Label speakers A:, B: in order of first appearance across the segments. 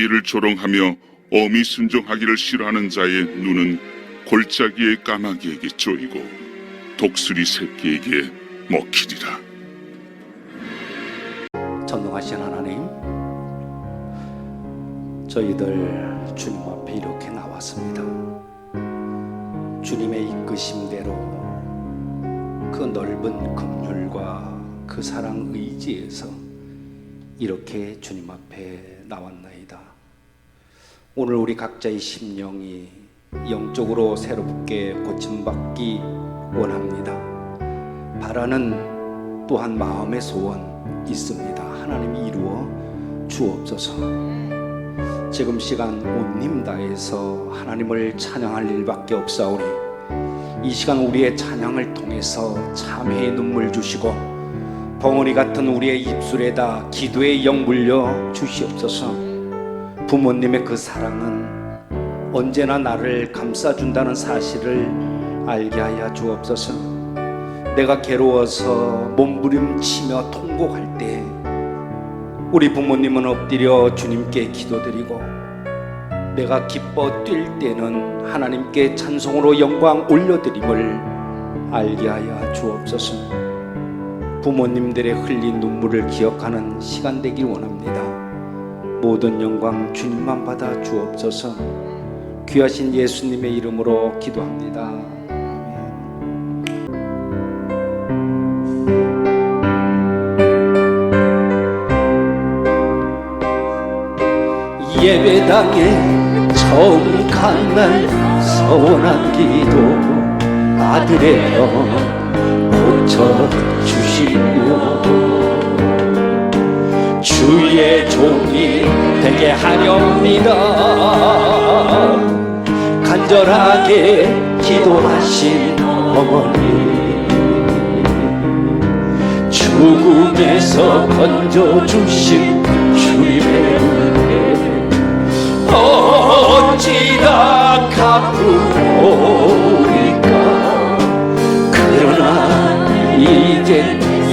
A: 자비를 조롱하며 엄히 순종하기를 싫어하는 자의 눈은 골짜기의 까마귀에게 쪼이고 독수리 새끼에게 먹히리라.
B: 전능하신 하나님, 저희들 주님 앞에 이렇게 나왔습니다. 주님의 이끄심대로 그 넓은 긍휼과 그 사랑 의지에서 이렇게 주님 앞에 나왔나이다. 오늘 우리 각자의 심령이 영적으로 새롭게 고침받기 원합니다. 바라는 또한 마음의 소원 있습니다. 하나님이 이루어 주옵소서. 지금 시간 온 힘 다해서 하나님을 찬양할 일밖에 없사오니 이 시간 우리의 찬양을 통해서 참회의 눈물 주시고 벙어리 같은 우리의 입술에다 기도의 영 물려 주시옵소서. 부모님의 그 사랑은 언제나 나를 감싸준다는 사실을 알게 하여 주옵소서. 내가 괴로워서 몸부림치며 통곡할 때 우리 부모님은 엎드려 주님께 기도드리고, 내가 기뻐 뛸 때는 하나님께 찬송으로 영광 올려드림을 알게 하여 주옵소서. 부모님들의 흘린 눈물을 기억하는 시간 되길 원합니다. 모든 영광 주님만 받아 주옵소서. 귀하신 예수님의 이름으로 기도합니다. 예배당에 처음 간 날 서원한 기도 아들의 영 고쳐주시고 주의 종이 되게 하렵니다. 간절하게 기도하신 어머니, 죽음에서 건져주신 주님의 은혜 어찌다 갚으오리까. 그러나 이젠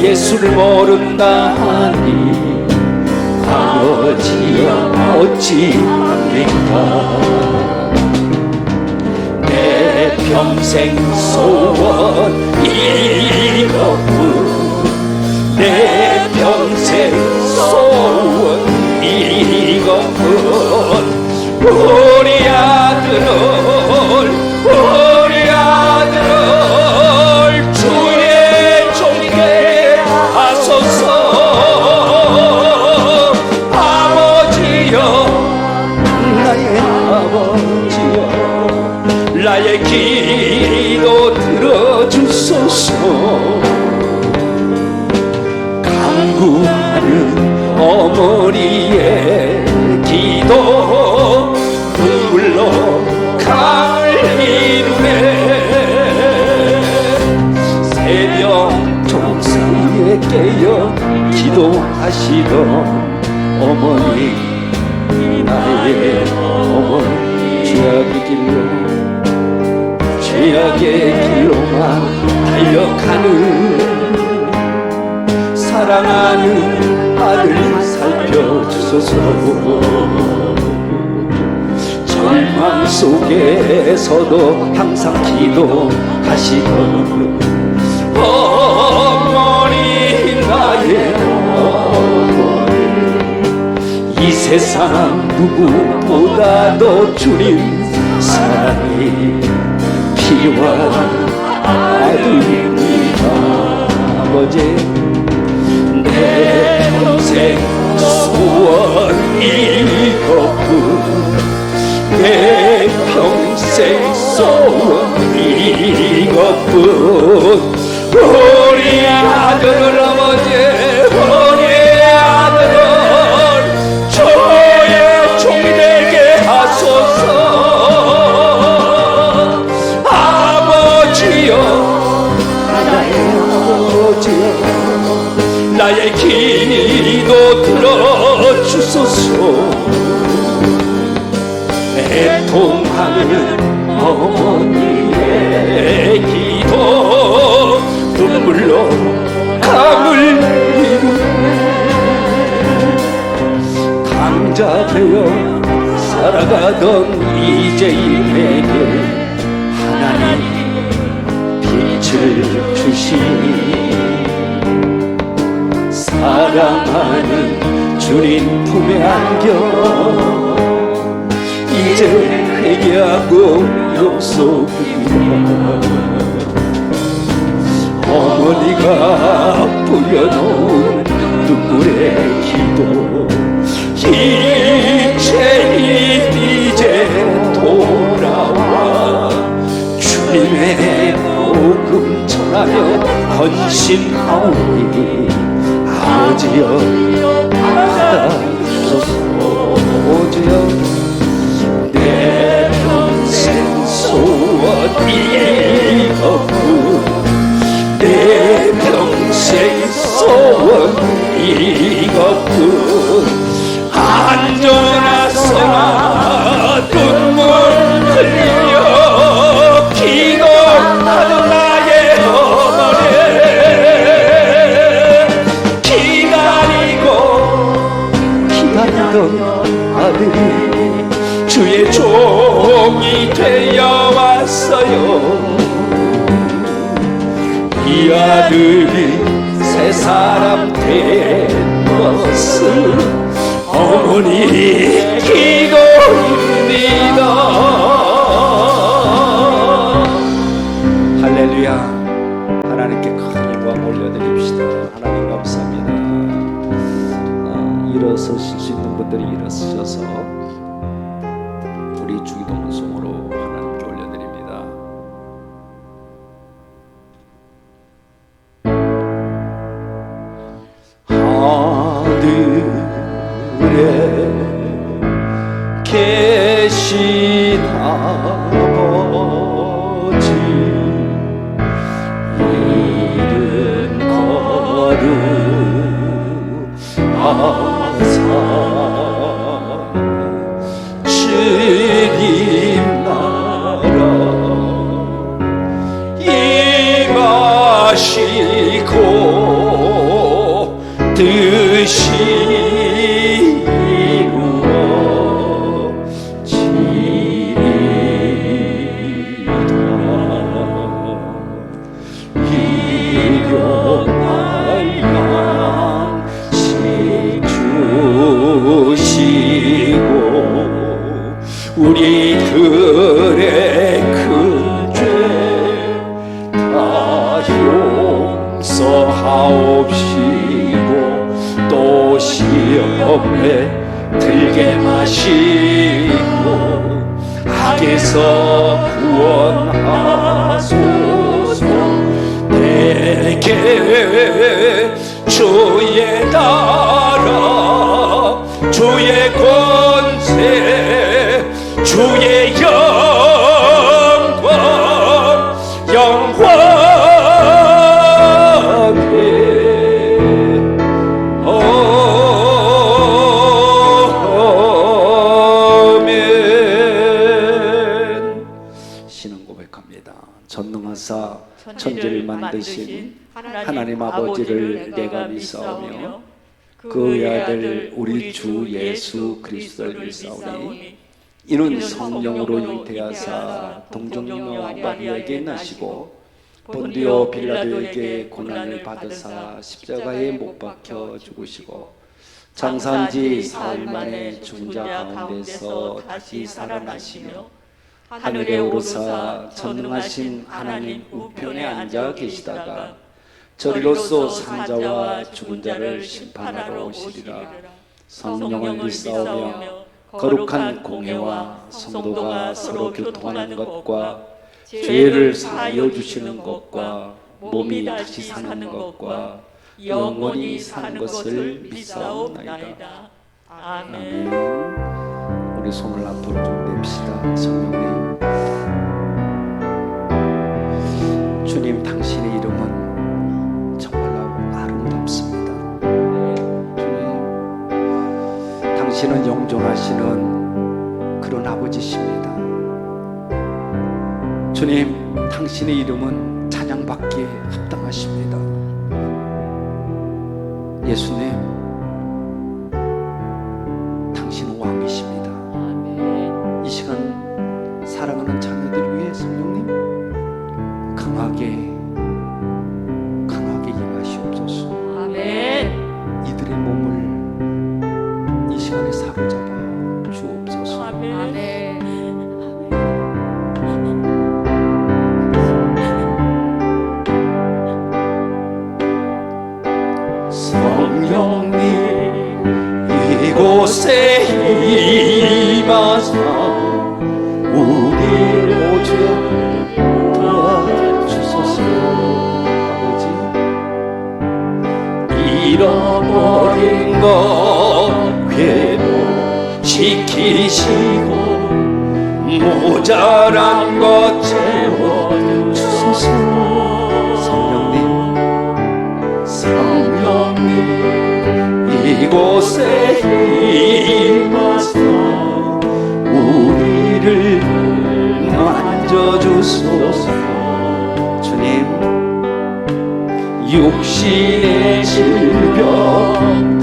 B: 예수를 모른다 하니 아버지여 어찌합니까. 내 평생 소원 이것뿐, 내 평생 소원 이것뿐. 우리 아들을 주의 종되게 하소서. 아버지여, 나의 아버지여, 나의 기도 들어주소서. 간구하는 어머니의 기도 눈물로 강을 이루네. 새벽 종소리에 깨어 기도하시던 어머니, 나의 어머니, 죄악의 길로만 달려가는 사랑하는 아들 살펴주소서. 절망 속에서도 항상 기도하시던 어머니, 나의 어머니, 이 세상 누구보다도 주님 사랑이 필요한 아들입니다. 아버지, 내 평생 소원 이것뿐, 내 평생 소원 이것뿐. 우리 아들을 아버지, 우리 아들을 주의 종이 되게 하소서. 아버지여, 나의 아버지여, 나의 기도 들어주소서. 애통하는 어머니의 기도 눈물로 강을 이루네. 강자 되어 살아가던 이제에게 하나님 빛을 주시니 사랑하는 주님 품에 안겨 이제 회개하고 용서합니다. 어머니가 뿌려놓은 눈물의 기도 이제 돌아와 주님의 복음 전하며 헌신하오니 아버지여 받아주소서. 아버지여 내 평생 소원 이것뿐 내 평생 소원 이것뿐 안전하소나 눈물 흘리며 기도하는 나의 어머니 기다리던 아들이 주의 종이 되어 왔어요. 이 아들이 새 사람 된 것을 어머니 기도입니다. 할렐루야. 하나님께 큰 영광 올려드립시다. 하나님 감사합니다. 일어서실 수 있는 분들이 일어서셔서 우리 주기도문송으로 하나님께 올려드립니다. 하늘에 계신 아버지 이른 거룩하사 주님 나라 임하시고 뜻이 우리들의 큰 죄 다 용서하옵시고 또 시험에 들게 마시고 악에서 구원하소서. 내게 주의 나라 주의 권세 주의 영광 영원히 아멘. 신은 고백합니다. 전능하사 천지를 만드신 하나님 아버지를 내가 믿사오며 그 아들 우리 주 예수 그리스도를 믿사오니 이는 성령으로 잉태하사 동정녀 마리아에게 나시고 본디오 빌라도에게 고난을 받으사 십자가에 못 박혀 죽으시고 장사한 지 사흘 만에 죽은 자 가운데서 다시 살아나시며 하늘에 오르사 전능하신 하나님 우편에 앉아 계시다가 저리로서 산자와 죽은 자를 심판하러 오시리라. 성령을 믿사오며 거룩한 공회와 성도가 서로 교통하는 것과 죄를 사하여 주시는 것과 몸이 다시 사는 것과 영원히 사는 것을 믿사옵나이다. 아멘. 우리 손을 앞으로 좀 냅시다. 성령님, 주님 당신의 이름은 정말로 아름답습니다. 주님, 당신은 영존하시는 그런 아버지십니다. 주님, 당신의 이름은 찬양받기에 합당하십니다. 예수님, 당신은 왕이십니다. 사랑하는 자녀들 위해 성령님 강하게 임하시옵소서.
C: 아멘.
B: 이들의 몸을 이 시간에 사로잡아 주옵소서.
C: 아멘.
B: 성령님 이곳에 임하사 우리를 오직 도와주소서. 아버지, 잃어버린 것 회복시키시고 모자란 것 채워주소서. 성령님 이곳에 임하사 우리를 만져주소서. 주님, 육신의 질병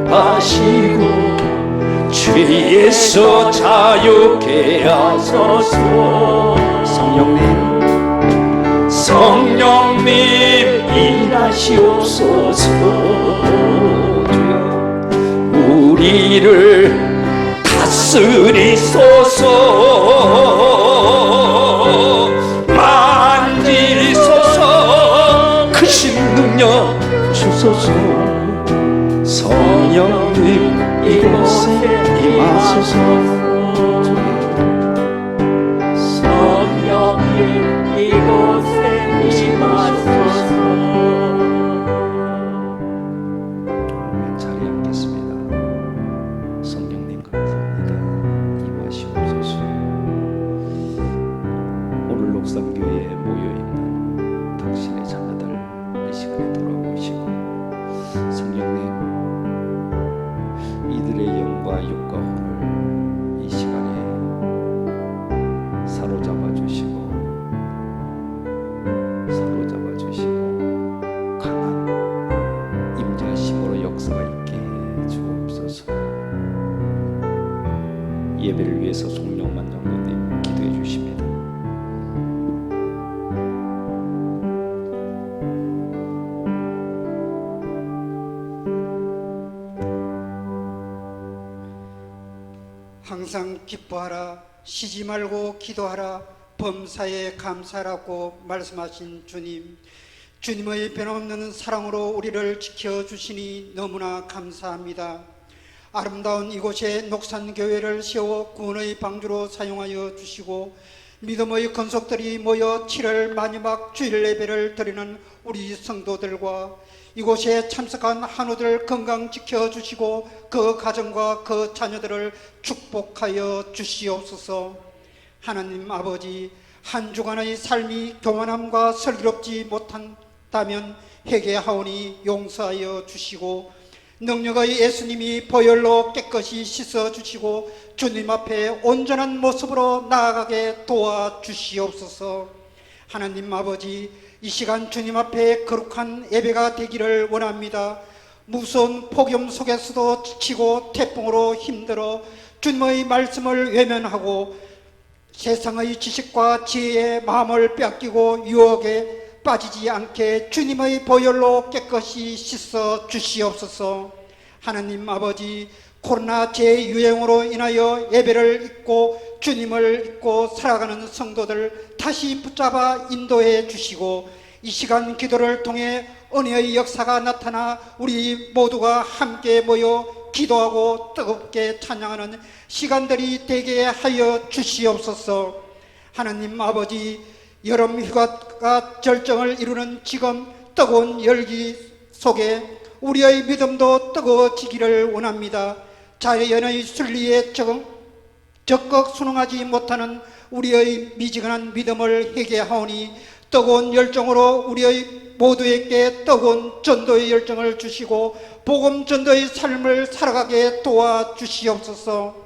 B: 치료하시고 죄에서 자유케 하소서. 성령님 일하시옵소서. 주여, 우리를 다스리소서. 만지소서. 크신 능력 주소서. 성령님 이곳에 임하소서.
C: 성령님 이곳에 임하소서.
B: 자리에 앉겠습니다. 성령님 감사합니다. 임하시옵소서. 오늘 녹산교회에 모여있는 당신의 자녀들 이 시간에 돌아보시고 성령님 이들의 영과 육과 혼을 이 시간에 사로잡아 주시고 강한 임재하심으로 역사가 있게 해 주옵소서. 예배를 위해서 송영만 장로님 기도해 주십니다.
D: 항상 기뻐하라, 쉬지 말고 기도하라, 범사에 감사하라고 말씀하신 주님, 주님의 변함없는 사랑으로 우리를 지켜주시니 너무나 감사합니다. 아름다운 이곳에 녹산교회를 세워 구원의 방주로 사용하여 주시고 믿음의 건속들이 모여 7월 마지막 주일 예배를 드리는 우리 성도들과 이곳에 참석한 한우들 건강 지켜주시고 그 가정과 그 자녀들을 축복하여 주시옵소서. 하나님 아버지, 한 주간의 삶이 교만함과 슬기롭지 못한다면 회개하오니 용서하여 주시고 능력의 예수님이 보혈로 깨끗이 씻어주시고 주님 앞에 온전한 모습으로 나아가게 도와주시옵소서. 하나님 아버지, 이 시간 주님 앞에 거룩한 예배가 되기를 원합니다. 무서운 폭염 속에서도 지치고 태풍으로 힘들어 주님의 말씀을 외면하고 세상의 지식과 지혜의 마음을 빼앗기고 유혹에 빠지지 않게 주님의 보혈로 깨끗이 씻어 주시옵소서. 하나님 아버지, 코로나 재유행으로 인하여 예배를 잊고 주님을 잊고 살아가는 성도들 다시 붙잡아 인도해 주시고 이 시간 기도를 통해 은혜의 역사가 나타나 우리 모두가 함께 모여 기도하고 뜨겁게 찬양하는 시간들이 되게 하여 주시옵소서. 하나님 아버지, 여름 휴가가 절정을 이루는 지금 뜨거운 열기 속에 우리의 믿음도 뜨거워지기를 원합니다. 자연의 순리에 적극 순응하지 못하는 우리의 미지근한 믿음을 회개하오니 뜨거운 열정으로 우리의 모두에게 뜨거운 전도의 열정을 주시고 복음 전도의 삶을 살아가게 도와주시옵소서.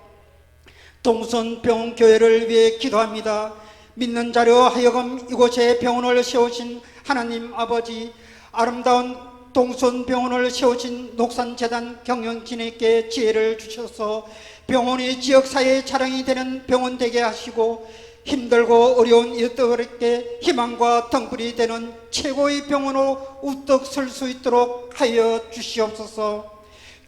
D: 동선병원교회를 위해 기도합니다. 믿는 자로 하여금 이곳에 병원을 세우신 하나님 아버지, 아름다운 동선병원을 세우신 녹산재단 경영진에게 지혜를 주셔서 병원이 지역사회의 자랑이 되는 병원 되게 하시고 힘들고 어려운 이웃들에게 희망과 등불이 되는 최고의 병원으로 우뚝 설 수 있도록 하여 주시옵소서.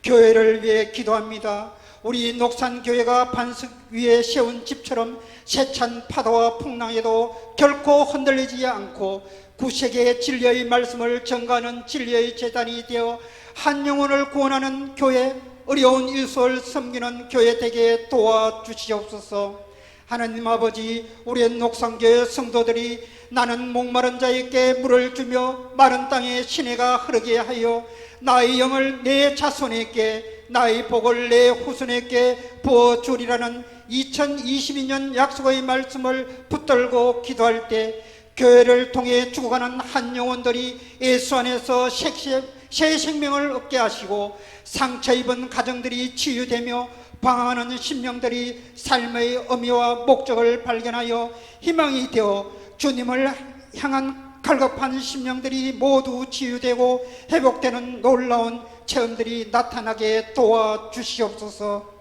D: 교회를 위해 기도합니다. 우리 녹산교회가 반석 위에 세운 집처럼 세찬 파도와 풍랑에도 결코 흔들리지 않고 구세계의 진리의 말씀을 전가하는 진리의 재단이 되어 한 영혼을 구원하는 교회, 어려운 이웃을 섬기는 교회 되게 도와주시옵소서. 하나님 아버지, 우리의 녹산교회 성도들이 나는 목마른 자에게 물을 주며 마른 땅에 시내가 흐르게 하여 나의 영을 내 자손에게, 나의 복을 내 후손에게 부어주리라는 2022년 약속의 말씀을 붙들고 기도할 때 교회를 통해 죽어가는 한 영혼들이 예수 안에서 새 생명을 얻게 하시고 상처 입은 가정들이 치유되며 방황하는 심령들이 삶의 의미와 목적을 발견하여 희망이 되어 주님을 향한 갈급한 심령들이 모두 치유되고 회복되는 놀라운 체험들이 나타나게 도와주시옵소서.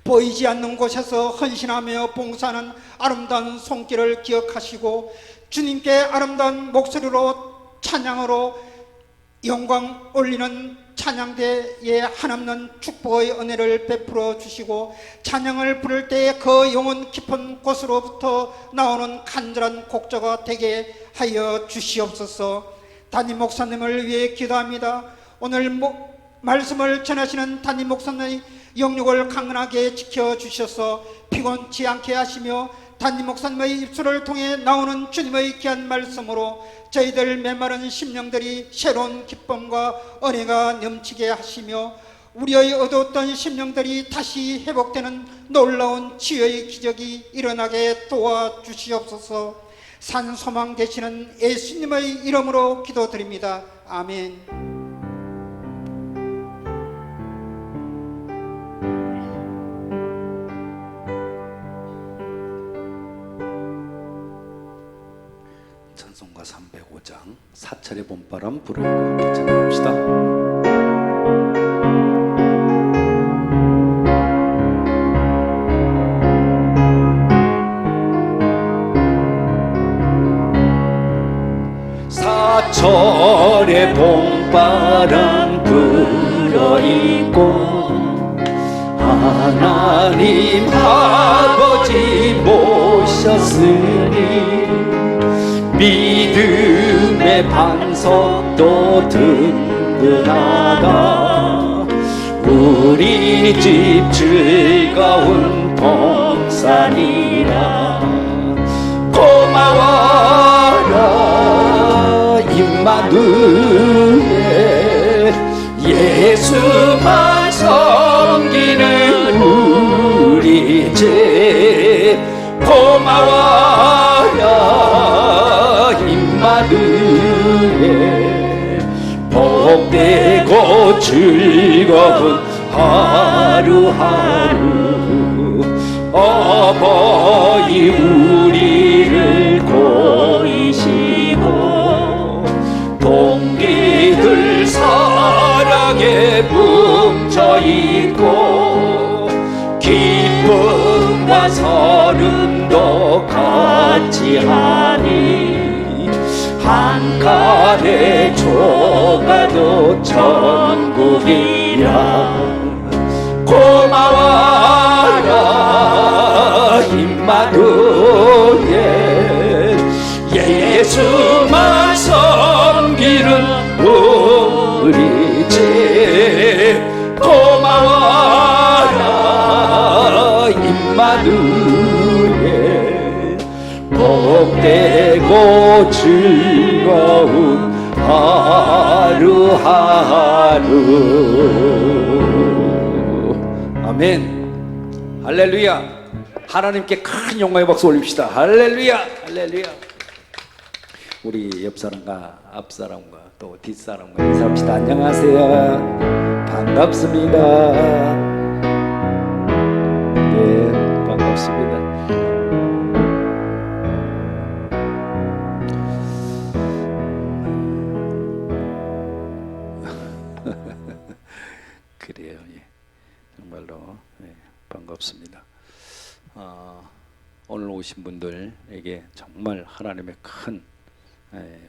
D: 보이지 않는 곳에서 헌신하며 봉사하는 아름다운 손길을 기억하시고 주님께 아름다운 목소리로 찬양으로 영광 올리는 찬양대에 한없는 축복의 은혜를 베풀어 주시고 찬양을 부를 때에 그 영혼 깊은 곳으로부터 나오는 간절한 곡조가 되게 하여 주시옵소서. 담임 목사님을 위해 기도합니다. 오늘 말씀을 전하시는 담임 목사님의 영육을 강건하게 지켜주셔서 피곤치 않게 하시며 담임 목사님의 입술을 통해 나오는 주님의 귀한 말씀으로 저희들 메마른 심령들이 새로운 기쁨과 은혜가 넘치게 하시며 우리의 어두웠던 심령들이 다시 회복되는 놀라운 치유의 기적이 일어나게 도와주시옵소서. 산 소망 되시는 예수님의 이름으로 기도드립니다. 아멘.
B: 찬송가 305장 사찰의 봄바람 부르고 함께 찬양합시다. 사철의 봄바람 불어있고 하나님 아버지 모셨으니 믿음의 반석도 든든하다. 우리 집 즐거운 봉산이라 고마워라 임마누엘 예수만 섬기는 우리 집 고마워라 임마누엘 복되고 즐거운 하루하루 어버이 우리를 고이시고 동기들 사랑에 뭉쳐있고 기쁨과 서름도 같이 하니 한 칼에 조가도 천국이야. 고마워라 임마누엘 예수만 섬기는 우리 집 고마워라 임마누엘 복되고 즐거운 하루하루. 아멘. 할렐루야. 하나님께 큰 영광의 박수 올립시다. 할렐루야. 할렐루야. 우리 옆사람과 앞사람과 또 뒷사람과 인사합시다. 안녕하세요. 반갑습니다. 네, 반갑습니다. 오늘 오신 분들에게 정말 하나님의 큰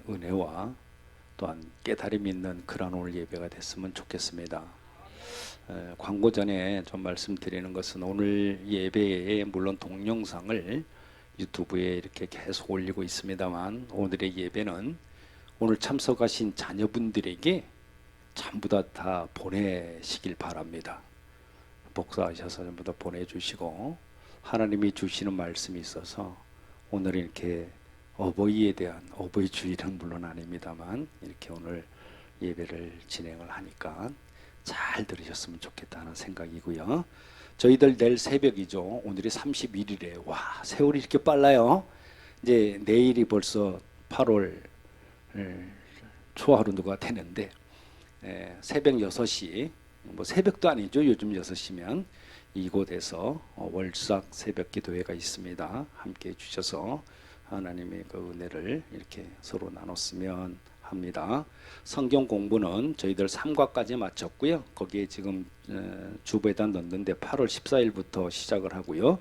B: 은혜와 또한 깨달음이 있는 그런 오늘 예배가 됐으면 좋겠습니다. 광고 전에 좀 말씀드리는 것은 오늘 예배에 물론 동영상을 유튜브에 이렇게 계속 올리고 있습니다만 오늘의 예배는 오늘 참석하신 자녀분들에게 전부 다 보내시길 바랍니다. 복사하셔서 전부 다 보내주시고 하나님이 주시는 말씀이 있어서 오늘 이렇게 어버이에 대한 어버이 주일은 물론 아닙니다만 이렇게 오늘 예배를 진행을 하니까 잘 들으셨으면 좋겠다는 생각이고요. 저희들 내일 새벽이죠. 오늘이 31일에 와 세월이 이렇게 빨라요. 이제 내일이 벌써 8월 초하루가 되는데 새벽 6시 뭐 새벽도 아니죠. 요즘 6시면 이곳에서 월삭 새벽 기도회가 있습니다. 함께 해주셔서 하나님의 그 은혜를 이렇게 서로 나눴으면 합니다. 성경 공부는 저희들 3과까지 마쳤고요. 거기에 지금 주보에다 넣는데 8월 14일부터 시작을 하고요.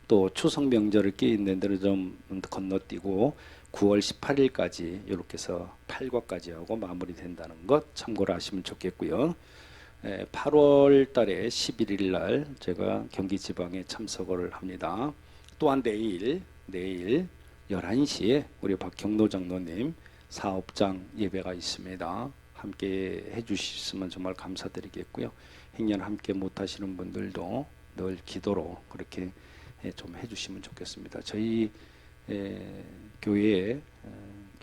B: 또 추석 명절을 끼 있는 데를 좀 건너뛰고 9월 18일까지 이렇게 해서 8과까지 하고 마무리된다는 것 참고를 하시면 좋겠고요. 8월 달에 11일 날 제가 경기 지방에 참석을 합니다. 또한 내일 11시에 우리 박경로 장로님 사업장 예배가 있습니다. 함께 해주시면 정말 감사드리겠고요. 행여 함께 못하시는 분들도 늘 기도로 그렇게 좀 해주시면 좋겠습니다. 저희 교회에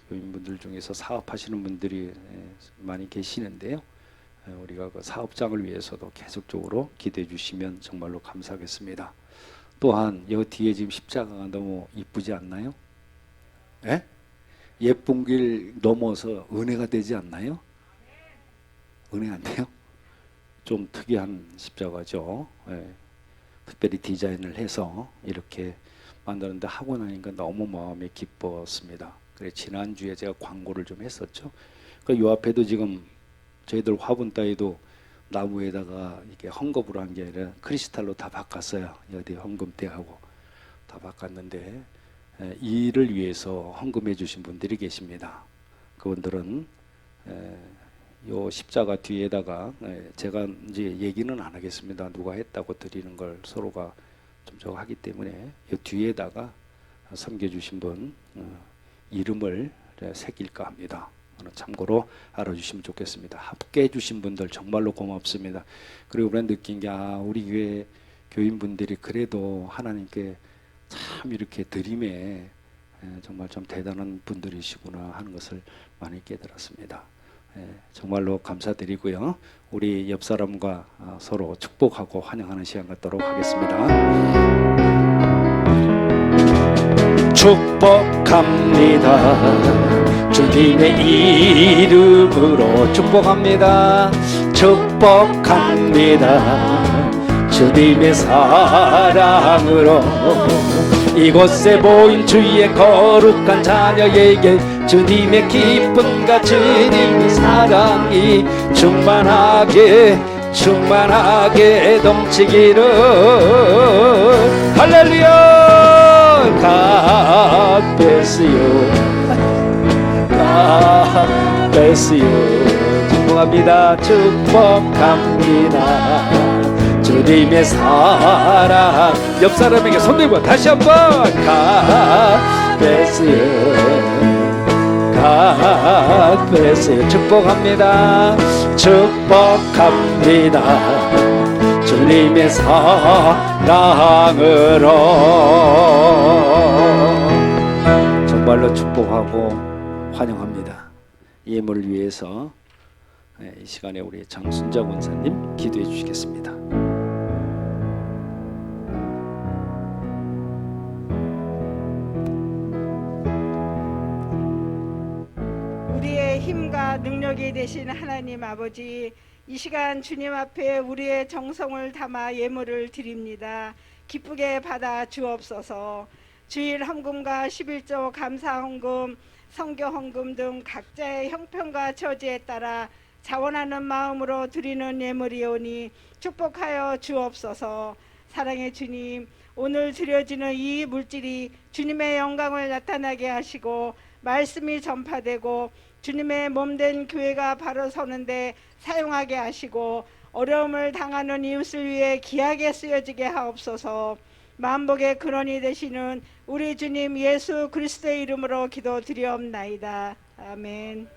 B: 교인분들 중에서 사업하시는 분들이 많이 계시는데요. 우리가 그 사업장을 위해서도 계속적으로 기도해 주시면 정말로 감사하겠습니다. 또한 여 뒤에 지금 십자가가 너무 이쁘지 않나요? 예? 예쁜 길 넘어서 은혜가 되지 않나요? 은혜 안 돼요? 좀 특이한 십자가죠. 특별히 디자인을 해서 이렇게 만드는데 하고 나니까 너무 마음이 기뻤습니다. 그래 지난주에 제가 광고를 좀 했었죠. 요 앞에도 지금 저희들 화분 따위도 나무에다가 이게 헝겊으로 한 게 아니라 크리스탈로 다 바꿨어요. 어디 헌금대하고 다 바꿨는데 이를 위해서 헌금해 주신 분들이 계십니다. 그분들은 요 십자가 뒤에다가 제가 이제 얘기는 안 하겠습니다. 누가 했다고 드리는 걸 서로가 좀 저거 하기 때문에 요 뒤에다가 섬겨주신 분 이름을 새길까 합니다. 참고로 알아주시면 좋겠습니다. 함께 해주신 분들 정말로 고맙습니다. 그리고 우리가 느낀 게 우리 교회 교인분들이 그래도 하나님께 참 이렇게 드림에 정말 좀 대단한 분들이시구나 하는 것을 많이 깨달았습니다. 정말로 감사드리고요. 우리 옆 사람과 서로 축복하고 환영하는 시간 갖도록 하겠습니다. 축복합니다. 주님의 이름으로 축복합니다. 축복합니다. 주님의 사랑으로 이곳에 모인 주의 거룩한 자녀에게 주님의 기쁨과 주님의 사랑이 충만하게 넘치기를. 할렐루야. God bless you. God bless you. 축복합니다. 축복합니다. 주님의 사랑. 옆 사람에게 손 들고 다시 한번 God bless you. God bless you. 축복합니다. 축복합니다. 주님의 사랑으로. 정말로 축복하고 환영합니다. 예물을 위해서 이 시간에 우리 장순자 권사님 기도해 주시겠습니다.
E: 우리의 힘과 능력이 되신 하나님 아버지, 이 시간 주님 앞에 우리의 정성을 담아 예물을 드립니다. 기쁘게 받아 주옵소서. 주일 헌금과 11조 감사 헌금, 선교 헌금 등 각자의 형편과 처지에 따라 자원하는 마음으로 드리는 예물이오니 축복하여 주옵소서. 사랑의 주님, 오늘 드려지는 이 물질이 주님의 영광을 나타나게 하시고 말씀이 전파되고 주님의 몸된 교회가 바로 서는데 사용하게 하시고 어려움을 당하는 이웃을 위해 귀하게 쓰여지게 하옵소서. 만복의 근원이 되시는 우리 주님 예수 그리스도의 이름으로 기도드리옵나이다. 아멘.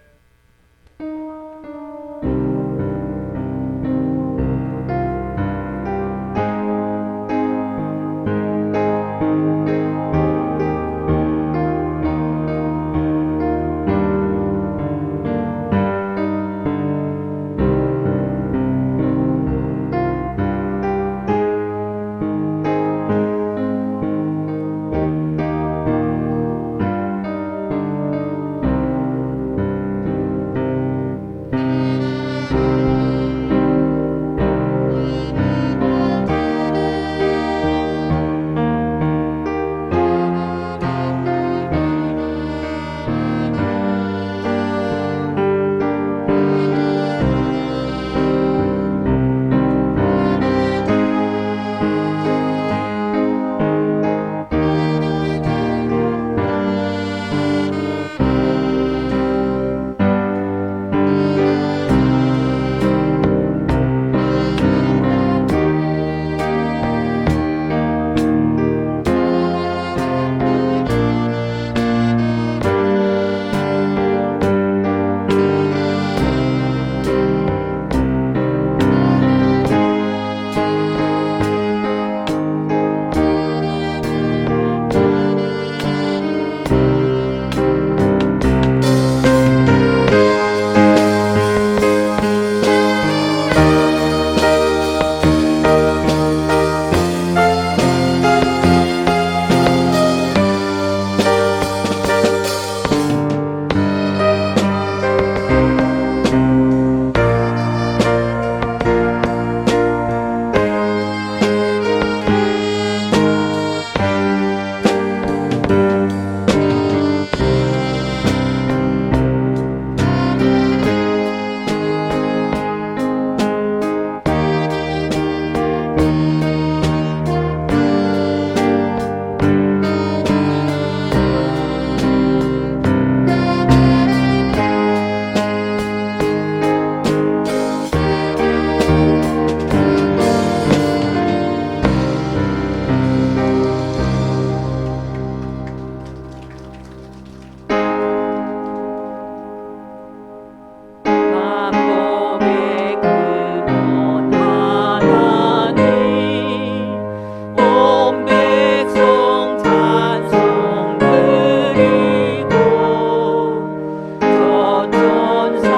C: 만복의 근원 하나님 온 백성 찬송 드리고 전천사여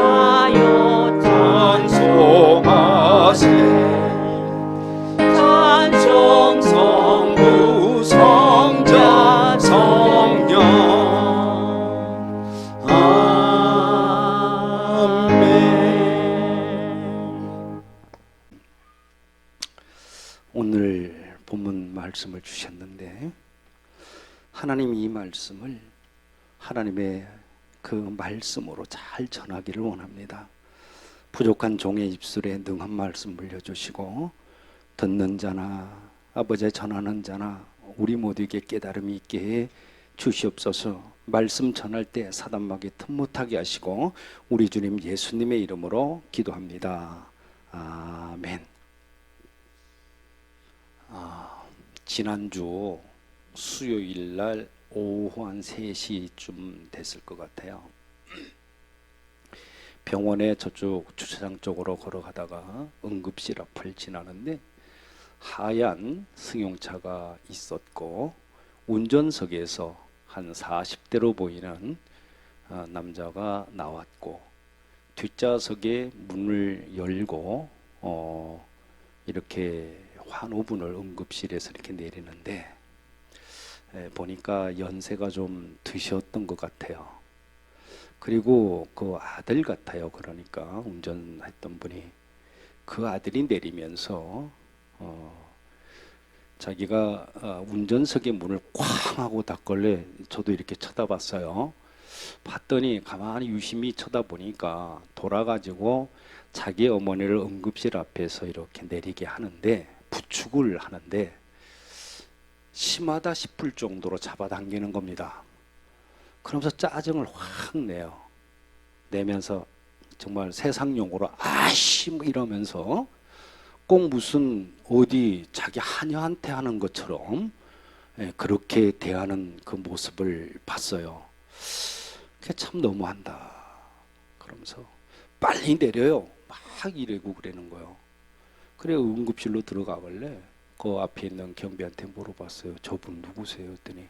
C: 찬송하세 찬송 성부 성자 성령
B: 오늘 본문 말씀을 주셨는데 하나님이 이 말씀을 하나님의 그 말씀으로 잘 전하기를 원합니다. 부족한 종의 입술에 능한 말씀 물려주시고 듣는 자나 아버지의 전하는 자나 우리 모두에게 깨달음이 있게 해 주시옵소서. 말씀 전할 때 사단마귀 틈 못하게 하시고 우리 주님 예수님의 이름으로 기도합니다. 아멘. 지난주 수요일 날 오후 한 3시쯤 됐을 것 같아요. 병원에 저쪽 주차장 쪽으로 걸어가다가 응급실 앞을 지나는데 하얀 승용차가 있었고 운전석에서 한 40대로 보이는 남자가 나왔고 뒷좌석에 문을 열고 이렇게 환우분을 응급실에서 이렇게 내리는데 보니까 연세가 좀 드셨던 것 같아요. 그리고 그 아들 같아요. 그러니까 운전했던 분이 그 아들이 내리면서 자기가 운전석의 문을 쾅 하고 닫걸래 저도 이렇게 쳐다봤어요. 봤더니 가만히 유심히 쳐다보니까 돌아가지고 자기 어머니를 응급실 앞에서 이렇게 내리게 하는데 부축을 하는데 심하다 싶을 정도로 잡아당기는 겁니다. 그러면서 짜증을 확 내요. 내면서 정말 세상 용어로 아씨 뭐 이러면서 꼭 무슨 어디 자기 하녀한테 하는 것처럼 그렇게 대하는 그 모습을 봤어요. 그게 참 너무한다. 그러면서 빨리 내려요. 막 이래고 그러는 거예요. 그래 응급실로 들어가 볼래? 그 앞에 있는 경비한테 물어봤어요. 저분 누구세요? 했더니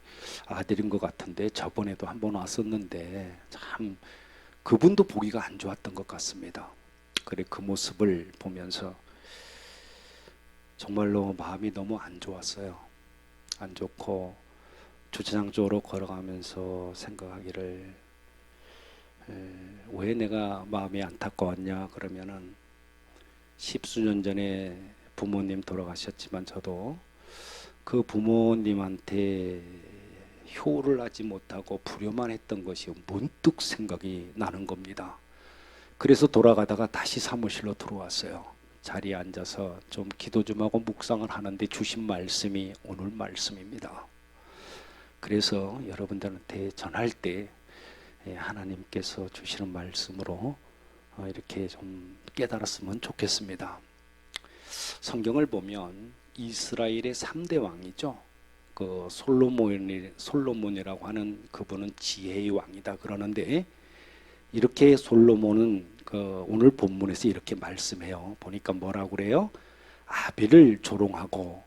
B: 아들인 것 같은데 저번에도 한번 왔었는데 참 그분도 보기가 안 좋았던 것 같습니다. 그래 그 모습을 보면서 정말로 마음이 너무 안 좋았어요. 안 좋고 주차장 쪽으로 걸어가면서 생각하기를 왜 내가 마음이 안타까웠냐 그러면은 십수년 전에 부모님 돌아가셨지만 저도 그 부모님한테 효를 하지 못하고 불효만 했던 것이 문득 생각이 나는 겁니다. 그래서 돌아가다가 다시 사무실로 들어왔어요. 자리에 앉아서 좀 기도 좀 하고 묵상을 하는데 주신 말씀이 오늘 말씀입니다. 그래서 여러분들한테 전할 때 하나님께서 주시는 말씀으로 이렇게 좀 깨달았으면 좋겠습니다. 성경을 보면 이스라엘의 3대 왕이죠. 그 솔로몬이라고 하는 그분은 지혜의 왕이다 그러는데 이렇게 솔로몬은 그 오늘 본문에서 이렇게 말씀해요. 보니까 뭐라고 그래요? 아비를 조롱하고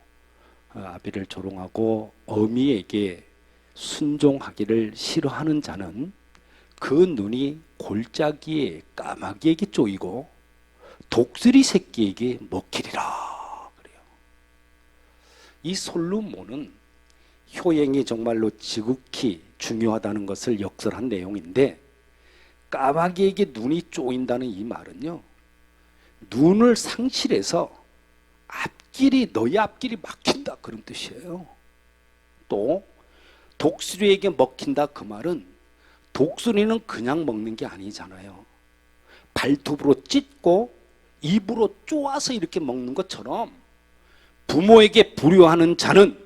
B: 어미에게 순종하기를 싫어하는 자는 그 눈이 골짜기에 까마귀에게 쪼이고 독수리 새끼에게 먹히리라 그래요. 이 솔로몬은 효행이 정말로 지극히 중요하다는 것을 역설한 내용인데 까마귀에게 눈이 쪼인다는 이 말은요, 눈을 상실해서 너희 앞길이 막힌다 그런 뜻이에요. 또 독수리에게 먹힌다 그 말은 독수리는 그냥 먹는 게 아니잖아요. 발톱으로 찢고 입으로 쪼아서 이렇게 먹는 것처럼 부모에게 불효하는 자는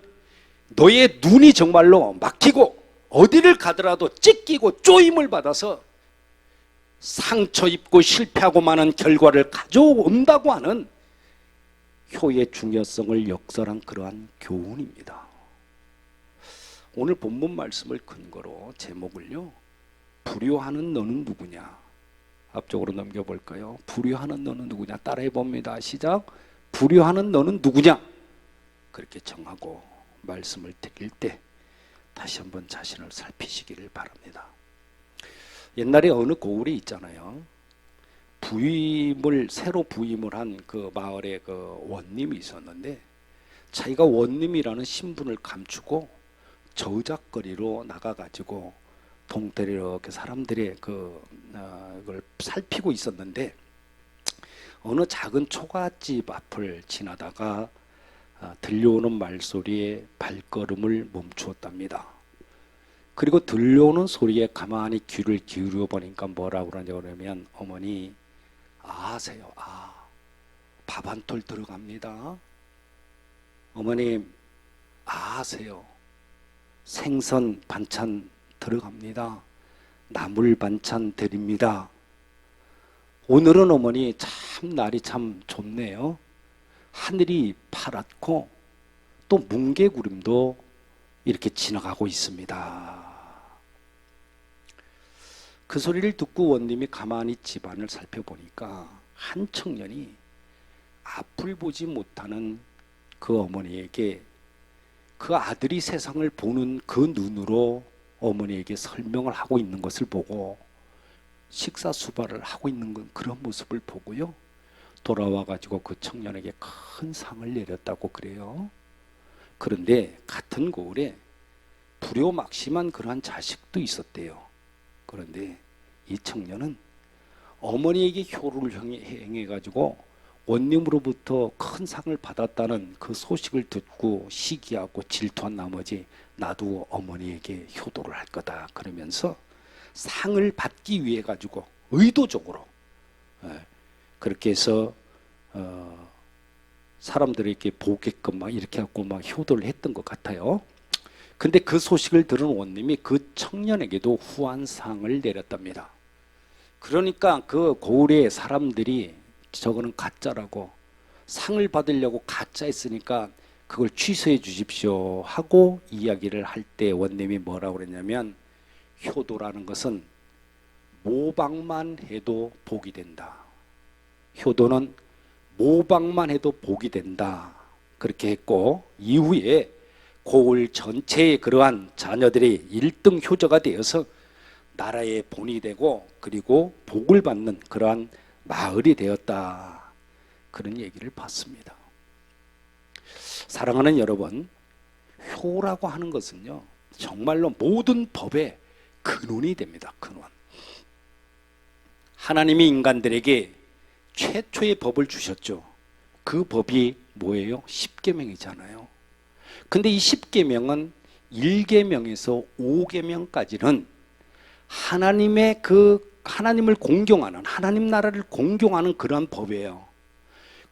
B: 너의 눈이 정말로 막히고 어디를 가더라도 찢기고 쪼임을 받아서 상처 입고 실패하고 마는 결과를 가져온다고 하는 효의 중요성을 역설한 그러한 교훈입니다. 오늘 본문 말씀을 근거로 제목을요, 불효하는 너는 누구냐? 앞쪽으로 넘겨볼까요? 불효하는 너는 누구냐? 따라해 봅니다. 시작. 불효하는 너는 누구냐? 그렇게 정하고 말씀을 드릴 때 다시 한번 자신을 살피시기를 바랍니다. 옛날에 어느 고을에 있잖아요. 새로 부임을 한 그 마을에 그 원님이 있었는데 자기가 원님이라는 신분을 감추고 저작거리로 나가가지고 동태를 이렇게 사람들의 그걸 살피고 있었는데 어느 작은 초가집 앞을 지나다가 들려오는 말소리에 발걸음을 멈추었답니다. 그리고 들려오는 소리에 가만히 귀를 기울여 보니까 뭐라고 그러냐면 어머니 아세요? 밥 한 톨 들어갑니다. 어머님 아세요? 생선 반찬 들어갑니다. 나물 반찬 드립니다. 오늘은 어머니 참 날이 참 좋네요. 하늘이 파랗고 또 뭉게구름도 이렇게 지나가고 있습니다. 그 소리를 듣고 원님이 가만히 집안을 살펴보니까 한 청년이 앞을 보지 못하는 그 어머니에게 그 아들이 세상을 보는 그 눈으로 어머니에게 설명을 하고 있는 것을 보고 식사 수발을 하고 있는 그런 모습을 보고요, 돌아와 가지고 그 청년에게 큰 상을 내렸다고 그래요. 그런데 같은 고을에 불효막심한 그러한 자식도 있었대요. 그런데 이 청년은 어머니에게 효를 행해 가지고 원님으로부터 큰 상을 받았다는 그 소식을 듣고 시기하고 질투한 나머지 나도 어머니에게 효도를 할 거다 그러면서 상을 받기 위해 가지고 의도적으로 그렇게 해서 사람들에게 보게끔 막 이렇게 하고 막 효도를 했던 것 같아요. 근데 그 소식을 들은 원님이 그 청년에게도 후한상을 내렸답니다. 그러니까 그 고을의 사람들이 저거는 가짜라고, 상을 받으려고 가짜 했으니까 그걸 취소해 주십시오 하고 이야기를 할 때 원님이 뭐라고 그랬냐면, 효도라는 것은 모방만 해도 복이 된다. 효도는 모방만 해도 복이 된다. 그렇게 했고, 이후에 고을 전체의 그러한 자녀들이 1등 효자가 되어서 나라의 본이 되고 그리고 복을 받는 그러한 마을이 되었다. 그런 얘기를 봤습니다. 사랑하는 여러분, 효라고 하는 것은요, 정말로 모든 법의 근원이 됩니다. 근원. 하나님이 인간들에게 최초의 법을 주셨죠. 그 법이 뭐예요? 십계명이잖아요. 근데 이 십계명은 1계명에서 5계명까지는 하나님의 하나님을 공경하는, 하나님 나라를 공경하는 그러한 법이에요.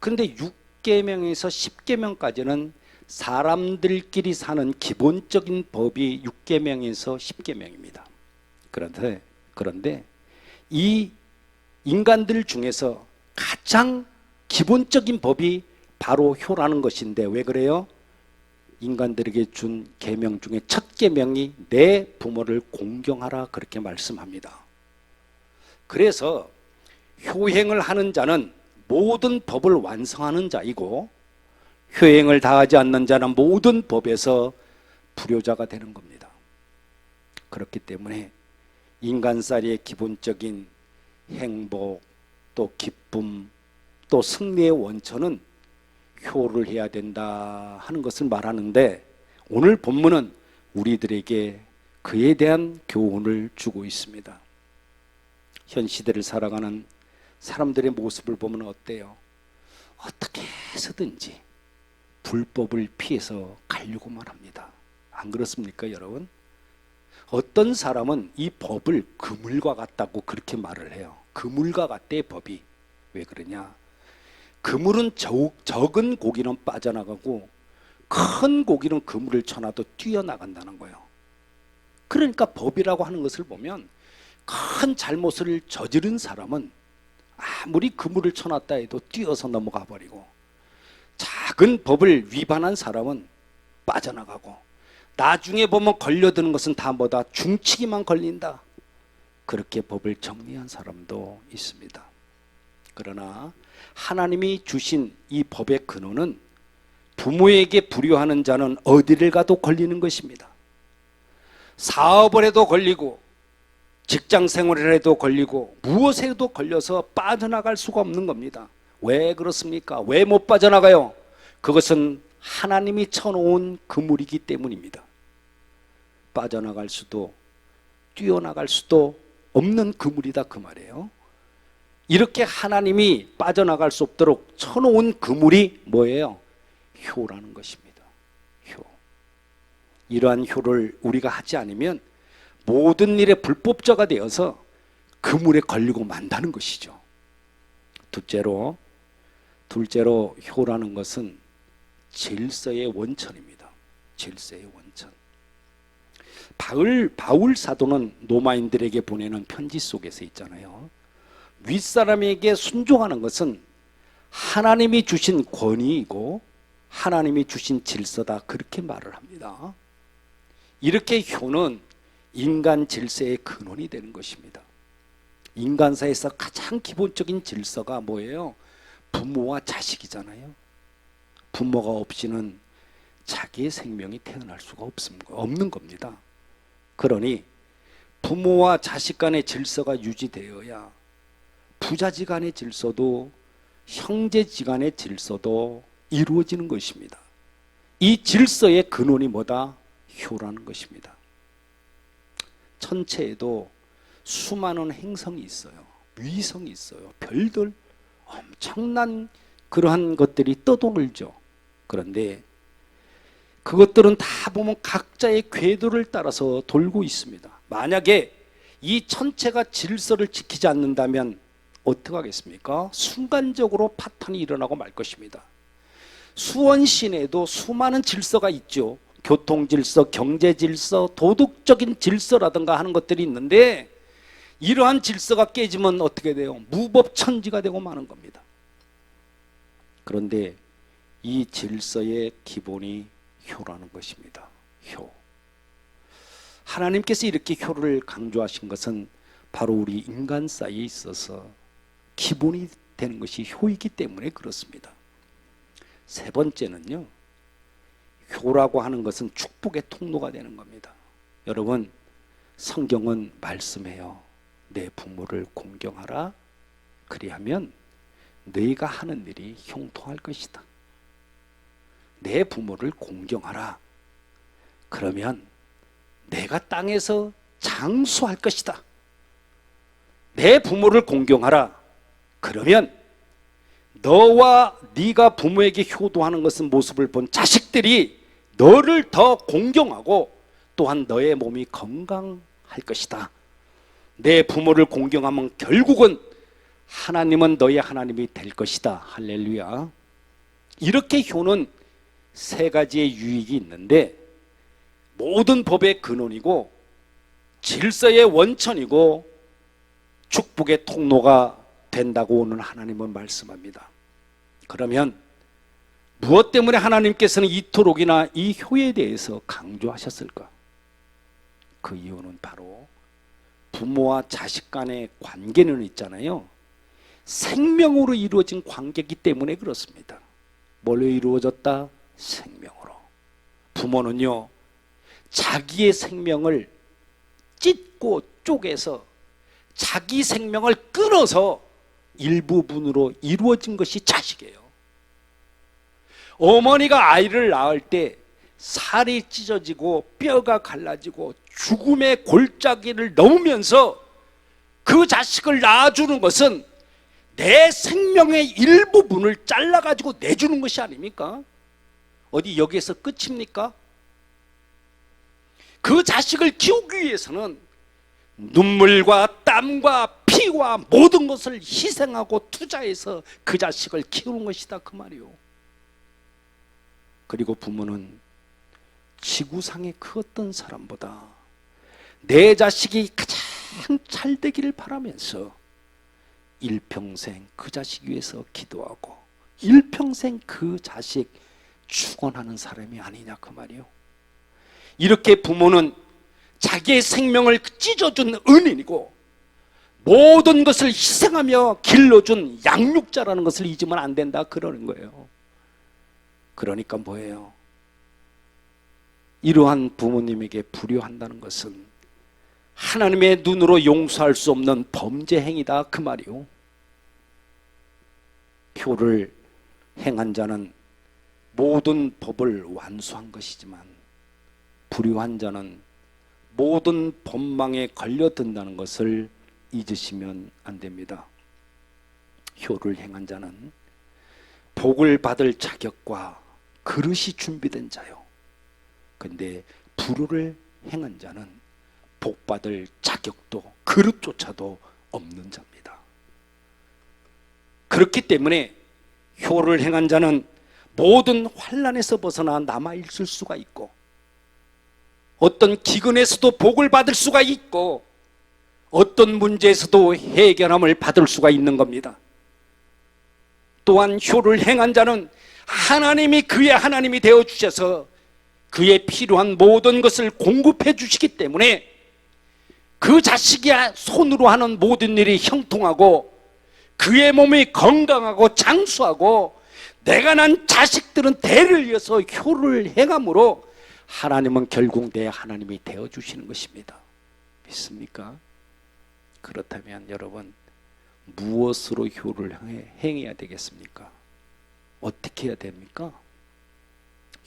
B: 그런데 6계명에서 10계명까지는 사람들끼리 사는 기본적인 법이 6계명에서 10계명입니다. 그런데 이 인간들 중에서 가장 기본적인 법이 바로 효라는 것인데, 왜 그래요? 인간들에게 준 계명 중에 첫 계명이 내 부모를 공경하라, 그렇게 말씀합니다. 그래서 효행을 하는 자는 모든 법을 완성하는 자이고, 효행을 다하지 않는 자는 모든 법에서 불효자가 되는 겁니다. 그렇기 때문에 인간살이의 기본적인 행복, 또 기쁨, 또 승리의 원천은 효를 해야 된다 하는 것을 말하는데, 오늘 본문은 우리들에게 그에 대한 교훈을 주고 있습니다. 현 시대를 살아가는 사람들의 모습을 보면 어때요? 어떻게 해서든지 불법을 피해서 가려고만 합니다. 안 그렇습니까, 여러분? 어떤 사람은 이 법을 그물과 같다고 그렇게 말을 해요. 그물과 같대, 법이. 왜 그러냐? 그물은 적은 고기는 빠져나가고 큰 고기는 그물을 쳐놔도 뛰어나간다는 거예요. 그러니까 법이라고 하는 것을 보면 큰 잘못을 저지른 사람은 아무리 그물을 쳐놨다 해도 뛰어서 넘어가 버리고, 작은 법을 위반한 사람은 빠져나가고, 나중에 보면 걸려드는 것은 다 뭐다? 중치기만 걸린다. 그렇게 법을 정리한 사람도 있습니다. 그러나 하나님이 주신 이 법의 근원은 부모에게 불효하는 자는 어디를 가도 걸리는 것입니다. 사업을 해도 걸리고, 직장 생활을 해도 걸리고, 무엇에도 걸려서 빠져나갈 수가 없는 겁니다. 왜 그렇습니까? 왜 못 빠져나가요? 그것은 하나님이 쳐놓은 그물이기 때문입니다. 빠져나갈 수도 뛰어나갈 수도 없는 그물이다, 그 말이에요. 이렇게 하나님이 빠져나갈 수 없도록 쳐놓은 그물이 뭐예요? 효라는 것입니다. 효. 이러한 효를 우리가 하지 않으면 모든 일에 불법자가 되어서 그물에 걸리고 만다는 것이죠. 둘째로 효라는 것은 질서의 원천입니다. 질서의 원천. 바울 사도는 로마인들에게 보내는 편지 속에서 있잖아요. 윗사람에게 순종하는 것은 하나님이 주신 권위이고 하나님이 주신 질서다, 그렇게 말을 합니다. 이렇게 효는 인간 질서의 근원이 되는 것입니다. 인간사에서 가장 기본적인 질서가 뭐예요? 부모와 자식이잖아요. 부모가 없이는 자기의 생명이 태어날 수가 없는 겁니다. 그러니 부모와 자식 간의 질서가 유지되어야 부자지간의 질서도, 형제지간의 질서도 이루어지는 것입니다. 이 질서의 근원이 뭐다? 효라는 것입니다. 천체에도 수많은 행성이 있어요. 위성이 있어요. 별들, 엄청난 그러한 것들이 떠돌죠. 그런데 그것들은 다 보면 각자의 궤도를 따라서 돌고 있습니다. 만약에 이 천체가 질서를 지키지 않는다면 어떻게 하겠습니까? 순간적으로 파탄이 일어나고 말 것입니다. 수원 시내에도 수많은 질서가 있죠. 교통 질서, 경제 질서, 도덕적인 질서라든가 하는 것들이 있는데 이러한 질서가 깨지면 어떻게 돼요? 무법천지가 되고 마는 겁니다. 그런데 이 질서의 기본이 효라는 것입니다. 효. 하나님께서 이렇게 효를 강조하신 것은 바로 우리 인간 사이에 있어서 기본이 되는 것이 효이기 때문에 그렇습니다. 세 번째는요, 효라고 하는 것은 축복의 통로가 되는 겁니다. 여러분, 성경은 말씀해요. 내 부모를 공경하라. 그리하면 너희가 하는 일이 형통할 것이다. 내 부모를 공경하라. 그러면 내가 땅에서 장수할 것이다. 내 부모를 공경하라. 그러면 너와 네가 부모에게 효도하는 것은 모습을 본 자식들이 너를 더 공경하고 또한 너의 몸이 건강할 것이다. 내 부모를 공경하면 결국은 하나님은 너의 하나님이 될 것이다. 할렐루야. 이렇게 효는 세 가지의 유익이 있는데 모든 법의 근원이고 질서의 원천이고 축복의 통로가 된다고 오늘 하나님은 말씀합니다. 그러면 무엇 때문에 하나님께서는 이토록이나 이 효에 대해서 강조하셨을까? 그 이유는 바로 부모와 자식 간의 관계는 있잖아요. 생명으로 이루어진 관계이기 때문에 그렇습니다. 뭘로 이루어졌다? 생명으로. 부모는요, 자기의 생명을 찢고 쪼개서 자기 생명을 끊어서 일부분으로 이루어진 것이 자식이에요. 어머니가 아이를 낳을 때 살이 찢어지고 뼈가 갈라지고 죽음의 골짜기를 넘으면서 그 자식을 낳아주는 것은 내 생명의 일부분을 잘라가지고 내주는 것이 아닙니까? 어디 여기에서 끝입니까? 그 자식을 키우기 위해서는 눈물과 땀과 피와 모든 것을 희생하고 투자해서 그 자식을 키우는 것이다 그 말이요. 그리고 부모는 지구상의 그 어떤 사람보다 내 자식이 가장 잘 되기를 바라면서 일평생 그 자식 위해서 기도하고 일평생 그 자식 축원하는 사람이 아니냐 그 말이요. 이렇게 부모는 자기의 생명을 찢어준 은인이고 모든 것을 희생하며 길러준 양육자라는 것을 잊으면 안 된다 그러는 거예요. 그러니까 뭐예요? 이러한 부모님에게 불효한다는 것은 하나님의 눈으로 용서할 수 없는 범죄 행위다 그 말이요. 효를 행한 자는 모든 법을 완수한 것이지만 불효한 자는 모든 법망에 걸려든다는 것을 잊으시면 안 됩니다. 효를 행한 자는 복을 받을 자격과 그릇이 준비된 자요. 근데 불효를 행한 자는 복 받을 자격도 그릇조차도 없는 자입니다. 그렇기 때문에 효를 행한 자는 모든 환난에서 벗어나 남아 있을 수가 있고 어떤 기근에서도 복을 받을 수가 있고 어떤 문제에서도 해결함을 받을 수가 있는 겁니다. 또한 효를 행한 자는 하나님이 그의 하나님이 되어 주셔서 그의 필요한 모든 것을 공급해 주시기 때문에 그 자식이 손으로 하는 모든 일이 형통하고 그의 몸이 건강하고 장수하고 내가 난 자식들은 대를 이어서 효를 행함으로 하나님은 결국 내 하나님이 되어주시는 것입니다. 믿습니까? 그렇다면 여러분 무엇으로 효를 행해야 되겠습니까? 어떻게 해야 됩니까?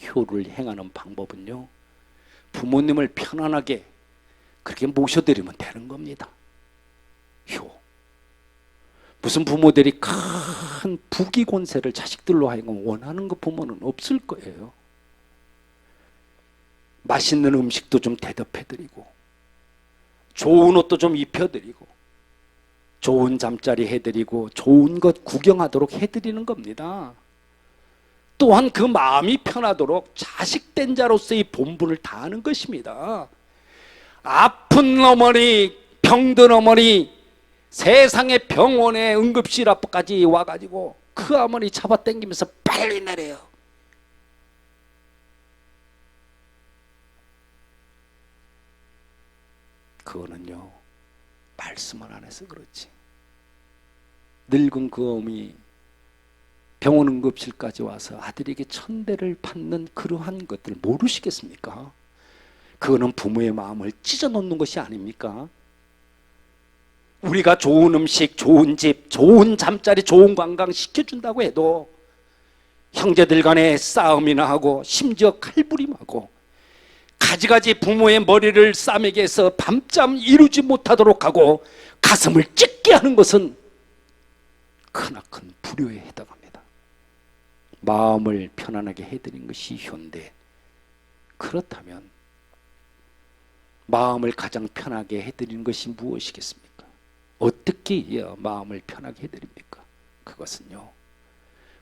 B: 효를 행하는 방법은요, 부모님을 편안하게 그렇게 모셔드리면 되는 겁니다. 효. 무슨 부모들이 큰 부귀권세를 자식들로 하여금 원하는 그 부모는 없을 거예요. 맛있는 음식도 좀 대접해드리고 좋은 옷도 좀 입혀드리고 좋은 잠자리 해드리고 좋은 것 구경하도록 해드리는 겁니다. 또한 그 마음이 편하도록 자식된 자로서의 본분을 다하는 것입니다. 아픈 어머니, 병든 어머니, 세상의 병원에 응급실 앞까지 와가지고 그 어머니 잡아당기면서 빨리 내려요. 그거는요, 말씀을 안 해서 그렇지. 늙은 그 어머니 병원 응급실까지 와서 아들에게 천대를 받는 그러한 것들 모르시겠습니까? 그거는 부모의 마음을 찢어놓는 것이 아닙니까? 우리가 좋은 음식, 좋은 집, 좋은 잠자리, 좋은 관광 시켜준다고 해도 형제들 간에 싸움이나 하고 심지어 칼부림하고 가지가지 부모의 머리를 싸매게 해서 밤잠 이루지 못하도록 하고 가슴을 찢게 하는 것은 크나큰 불효에 해당합니다. 마음을 편안하게 해드린 것이 효인데, 그렇다면 마음을 가장 편하게 해드리는 것이 무엇이겠습니까? 어떻게 해야 마음을 편하게 해드립니까? 그것은요,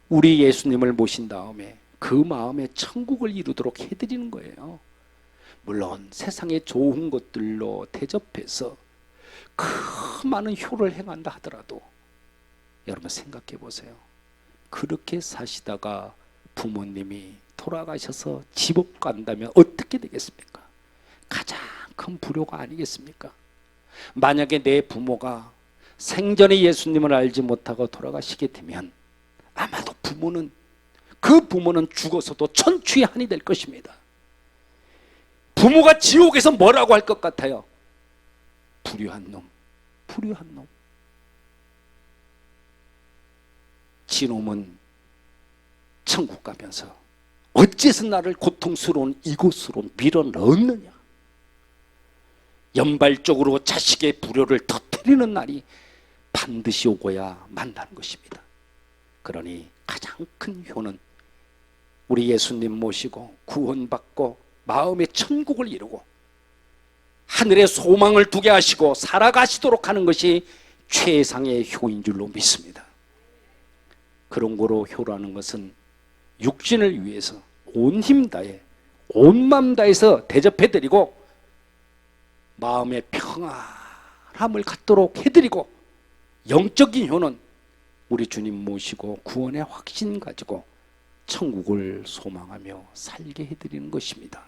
B: 우리 예수님을 모신 다음에 그 마음에 천국을 이루도록 해드리는 거예요. 물론 세상의 좋은 것들로 대접해서 그 많은 효를 행한다 하더라도 여러분 생각해 보세요. 그렇게 사시다가 부모님이 돌아가셔서 지옥 간다면 어떻게 되겠습니까? 가장 큰 불효가 아니겠습니까? 만약에 내 부모가 생전에 예수님을 알지 못하고 돌아가시게 되면 아마도 그 부모는 죽어서도 천추의 한이 될 것입니다. 부모가 지옥에서 뭐라고 할 것 같아요? 불효한 놈, 불효한 놈. 지놈은 천국 가면서 어째서 나를 고통스러운 이곳으로 밀어넣느냐. 연발적으로 자식의 불효를 터뜨리는 날이 반드시 오고야 만다는 것입니다. 그러니 가장 큰 효는 우리 예수님 모시고 구원받고 마음의 천국을 이루고 하늘에 소망을 두게 하시고 살아가시도록 하는 것이 최상의 효인 줄로 믿습니다. 그런 거로 효라는 것은 육신을 위해서 온 힘 다해 온 마음 다해서 대접해드리고 마음의 평안함을 갖도록 해드리고, 영적인 효는 우리 주님 모시고 구원의 확신 가지고 천국을 소망하며 살게 해드리는 것입니다.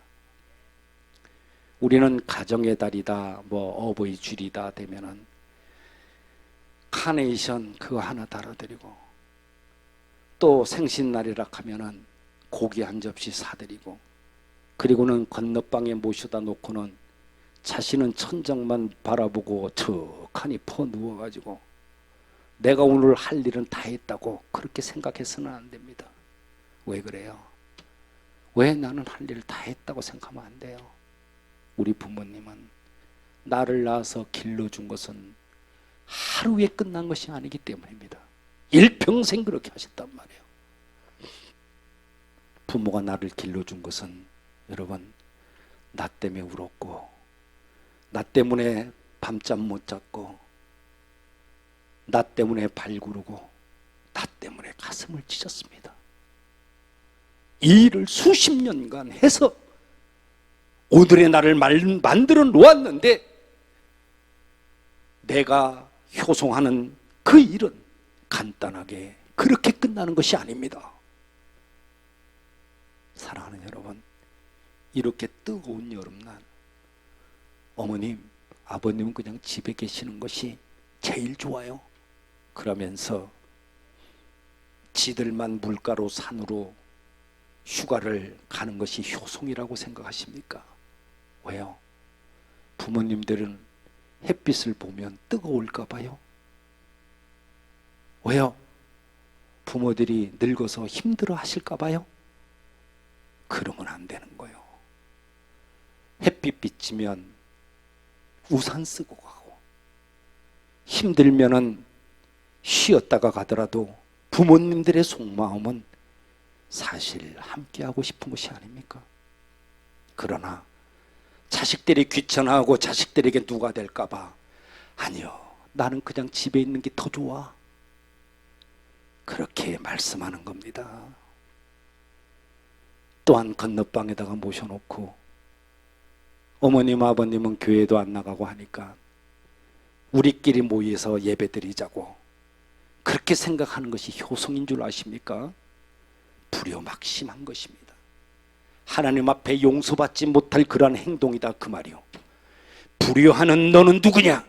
B: 우리는 가정의 달이다, 어버이 줄이다 되면은 카네이션 그거 하나 달아드리고, 또 생신날이라 하면은 고기 한 접시 사드리고, 그리고는 건너방에 모셔다 놓고는 자신은 천장만 바라보고 척하니 퍼 누워가지고 내가 오늘 할 일은 다 했다고 그렇게 생각해서는 안 됩니다. 왜 그래요? 왜 나는 할 일을 다 했다고 생각하면 안 돼요? 우리 부모님은 나를 낳아서 길러준 것은 하루에 끝난 것이 아니기 때문입니다. 일평생 그렇게 하셨단 말이에요. 부모가 나를 길러준 것은 여러분, 나 때문에 울었고, 나 때문에 밤잠 못 잤고, 나 때문에 발구르고, 나 때문에 가슴을 찢었습니다. 이 일을 수십 년간 해서 오늘의 나를 만들어 놓았는데, 내가 효송하는 그 일은 간단하게 그렇게 끝나는 것이 아닙니다. 사랑하는 여러분, 이렇게 뜨거운 여름날 어머님, 아버님은 그냥 집에 계시는 것이 제일 좋아요. 그러면서 지들만 물가로 산으로 휴가를 가는 것이 효송이라고 생각하십니까? 왜요? 부모님들은 햇빛을 보면 뜨거울까 봐요. 왜요? 부모들이 늙어서 힘들어 하실까 봐요. 그러면 안 되는 거예요. 햇빛 비치면 우산 쓰고 가고, 힘들면은 쉬었다가 가더라도 부모님들의 속마음은 사실 함께하고 싶은 것이 아닙니까? 그러나 자식들이 귀찮아하고 자식들에게 누가 될까 봐, 아니요, 나는 그냥 집에 있는 게 더 좋아, 그렇게 말씀하는 겁니다. 또한 건너방에다가 모셔놓고 어머님 아버님은 교회도 안 나가고 하니까 우리끼리 모여서 예배드리자고 그렇게 생각하는 것이 효성인 줄 아십니까? 불효막심한 것입니다. 하나님 앞에 용서받지 못할 그러한 행동이다 그 말이요. 불효하는 너는 누구냐?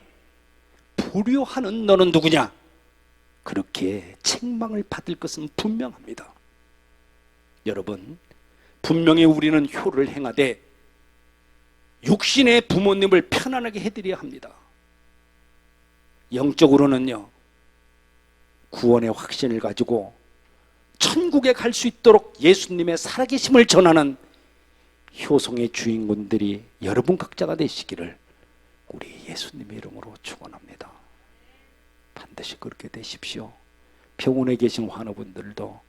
B: 불효하는 너는 누구냐? 그렇게 책망을 받을 것은 분명합니다. 여러분, 분명히 우리는 효를 행하되 육신의 부모님을 편안하게 해드려야 합니다. 영적으로는요, 구원의 확신을 가지고 천국에 갈 수 있도록 예수님의 살아계심을 전하는 효성의 주인공들이 여러분 각자가 되시기를 우리 예수님의 이름으로 축원합니다. 반드시 그렇게 되십시오. 병원에 계신 환우분들도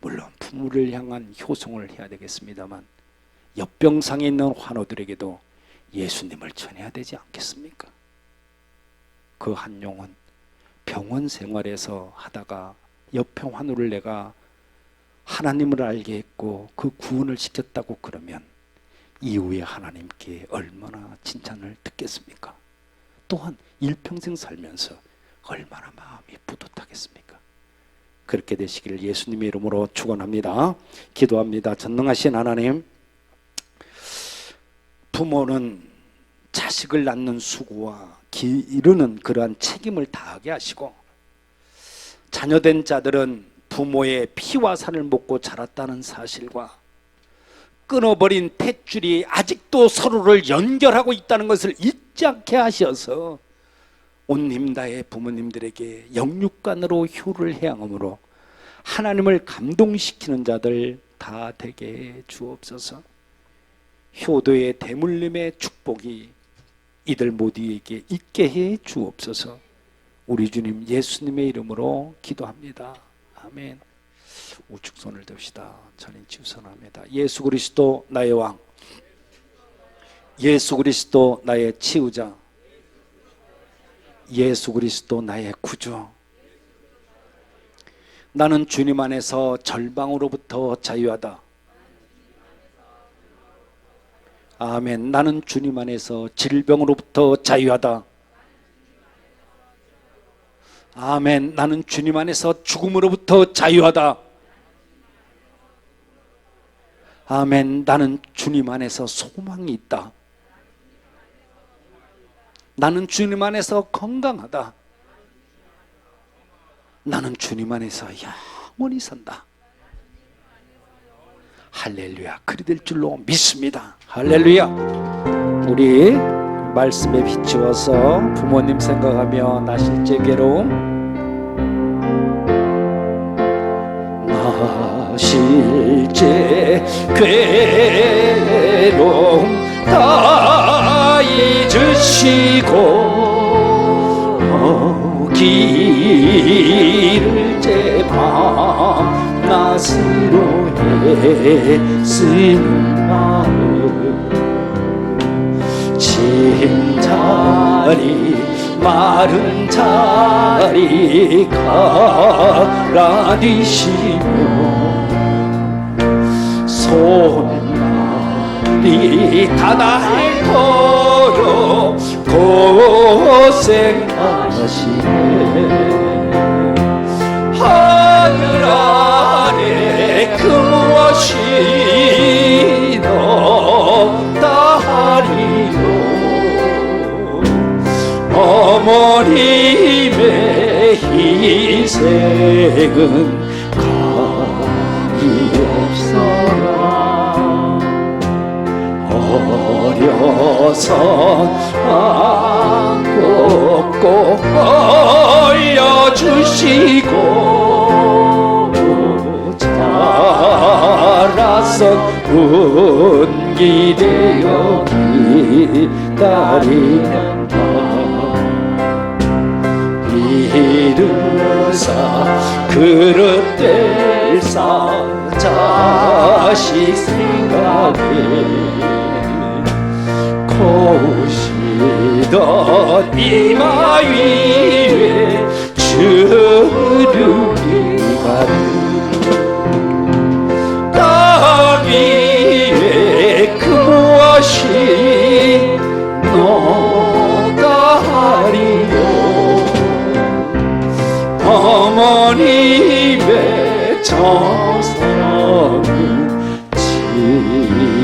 B: 물론 부모를 향한 효성을 해야 되겠습니다만 옆병상에 있는 환우들에게도 예수님을 전해야 되지 않겠습니까? 그 한 용은 병원 생활에서 하다가 옆에 환우를 내가 하나님을 알게 했고 그 구원을 시켰다고 그러면 이후에 하나님께 얼마나 칭찬을 듣겠습니까? 또한 일평생 살면서 얼마나 마음이 뿌듯하겠습니까? 그렇게 되시기를 예수님의 이름으로 축원합니다. 기도합니다. 전능하신 하나님, 부모는 자식을 낳는 수고와 기르는 그러한 책임을 다하게 하시고 자녀된 자들은 부모의 피와 살을 먹고 자랐다는 사실과 끊어버린 탯줄이 아직도 서로를 연결하고 있다는 것을 잊지 않게 하셔서 온 힘 다해 부모님들에게 영육간으로 효를 해양함으로 하나님을 감동시키는 자들 다 되게 주옵소서. 효도의 대물림의 축복이 이들 모두에게 있게 해 주옵소서. 우리 주님 예수님의 이름으로 기도합니다. 아멘. 우측 손을 듭시다. 전인 치우선합니다. 예수 그리스도 나의 왕, 예수 그리스도 나의 치유자, 예수 그리스도 나의 구주. 나는 주님 안에서 절망으로부터 자유하다. 아멘. 나는 주님 안에서 질병으로부터 자유하다. 아멘. 나는 주님 안에서 죽음으로부터 자유하다. 아멘. 나는 주님 안에서 소망이 있다. 나는 주님 안에서 건강하다. 나는 주님 안에서 영원히 산다. 할렐루야. 그리 될 줄로 믿습니다. 할렐루야. 우리 말씀에 비추어서 부모님 생각하며 나실제 괴로움, 나실제 괴로움 다 잊으시고 길을 제밤 낫으로 애쓰는 마음 진자리 마른 자리 갈아디시며 손발이 다 닳도록 고생하시네. 하늘 아래 무엇이 없다리요. 어머님의 희생은 값이 없어라. 어려서 꼭 올려주시고 자라서 운기되어 기다리는 밤 이르사 그릇될 사 자식 생각에 고우시던 이마 위에 주름이 가득 땅 위에 정성을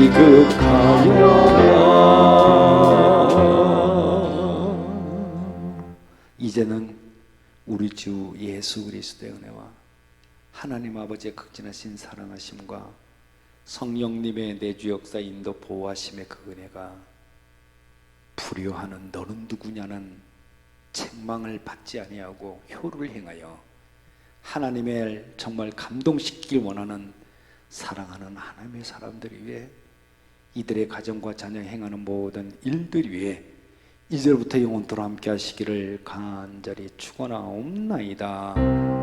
B: 지극하여 이제는 우리 주 예수 그리스도의 은혜와 하나님 아버지의 극진하신 사랑하심과 성령님의 내주 역사 인도 보호하심의 그 은혜가 불효하는 너는 누구냐는 책망을 받지 아니하고 효를 행하여 하나님의 정말 감동시키길 원하는 사랑하는 하나님의 사람들 위해 이들의 가정과 자녀 행하는 모든 일들 위해 이제부터 영원토록 함께 하시기를 간절히 축원하옵나이다.